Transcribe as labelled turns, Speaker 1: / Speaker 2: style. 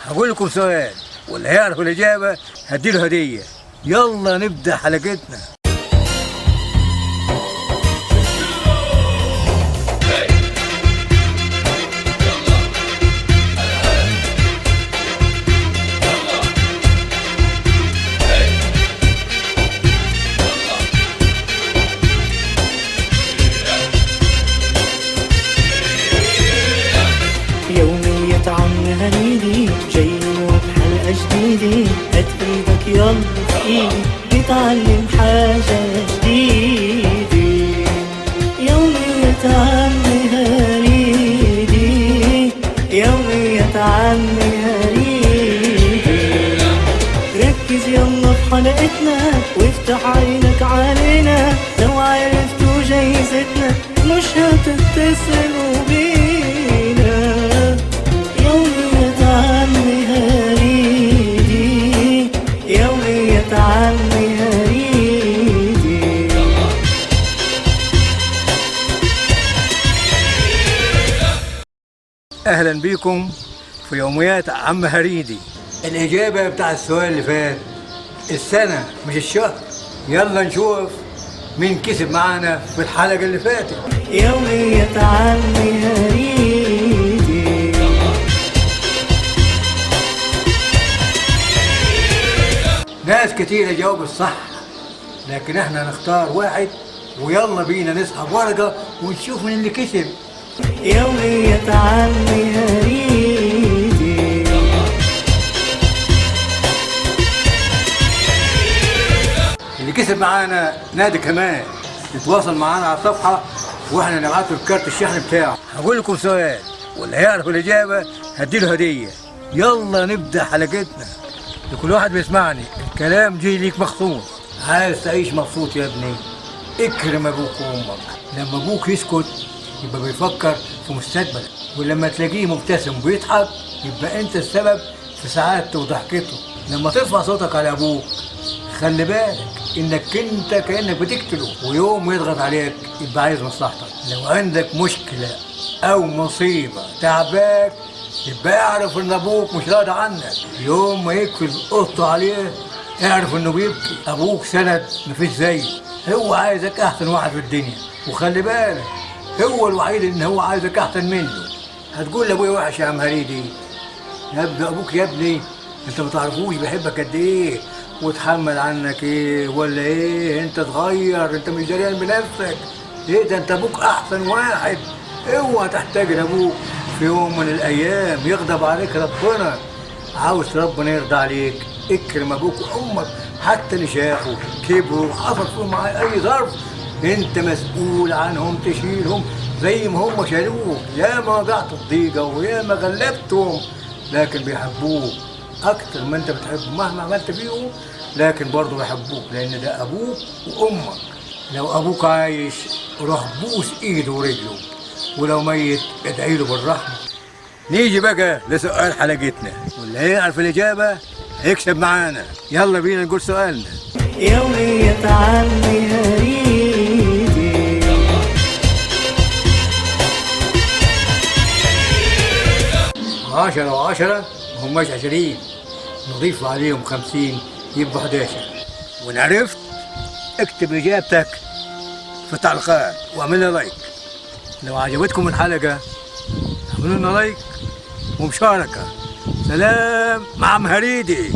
Speaker 1: هقول لكم سؤال واللي هيعرف الإجابة هديله هدية. يلا نبدأ حلقتنا.
Speaker 2: يومية عم هنيدي جايين وبحلقة جديدة، هات ايدك يلا في ايدي نتعلم حاجة جديدة. يومية عم هنيدي، يومية عم هنيدي، ركز يلا في حلقتنا وافتح عينك علينا، لو عرفتوا جايزتنا مش هتتصلوا بينا.
Speaker 1: أهلا بكم في يوميات عم هريدي. الإجابة بتاع السؤال اللي فات السنة مش الشهر. يلا نشوف مين كسب معانا في الحلقة اللي فاتت.
Speaker 2: يومية عم هريدي.
Speaker 1: ناس كتيرة جاوبت صح، لكن احنا هنختار واحد ويلا بينا نسحب ورقة ونشوف مين اللي كسب.
Speaker 2: يومية عم هريدي.
Speaker 1: اللي كسب معانا نادي كمان، يتواصل معانا على الصفحة واحنا نبعت له الكارت الشحن بتاعه. هقول لكم سؤال واللي هيعرف الإجابة هديله هدية. يلا نبدأ حلقتنا. لكل واحد بيسمعني الكلام جاي ليك مخصوص. عايز تعيش مبسوط يا ابني، اكرم ابوك وامك. لما ابوك يسكت يبقى بيفكر في مستقبلك، ولما تلاقيه مبتسم وبيضحك يبقى انت السبب في سعادته وضحكته. لما ترفع صوتك على ابوك خلي بالك انك انت كانك بتقتله، ويوم يضغط عليك يبقى عايز مصلحتك. لو عندك مشكله او مصيبه تعباك يبقى اعرف ان ابوك مش راضي عنك. يوم ما يقفل قطه عليه اعرف انه بيبكي. ابوك سند مفيش زيه، هو عايزك احسن واحد في الدنيا، وخلي بالك هو الوحيد ان هو عايزك احسن منه. هتقول لابويا وحش يا عم هريدي؟ يبقى ابوك يا ابني انت ما تعرفوش بيحبك قد ايه وتحمل عنك ايه ولا ايه. انت تغير، انت مش دريان بنفسك. ايه ده، انت ابوك احسن واحد. اوعى تحتاج لابوك في يوم من الايام يغضب عليك ربنا. عاوز ربنا يرضى عليك اكرم ابوك وامك، حتى اللي شافوا كبروا وحصل فيهم اي ظرف انت مسؤول عنهم، تشيلهم زي ما هم شالوك. يا ما وجعت الضيقه ويا ما غلبتهم، لكن بيحبوك اكتر ما انت بتحبهم مهما عملت فيهم، لكن برضه بيحبوك لان ده ابوك وامك. لو ابوك عايش روح بوس ايده ورجله، ولو ميت ادعي له بالرحمه. نيجي بقى لسؤال حلقتنا، واللي هيعرف الاجابه هيكسب معانا. يلا بينا نقول سؤالنا.
Speaker 2: يومية عم هريدي.
Speaker 1: 10 و10 مهماش 20، نضيف عليهم 50 يبقوا 11. وإن عرفت اكتب إجابتك في التعليقات واعمل لنا لايك. لو عجبتكم الحلقة اعملوا لنا لايك ومشاركة. سلام مع عم هريدي.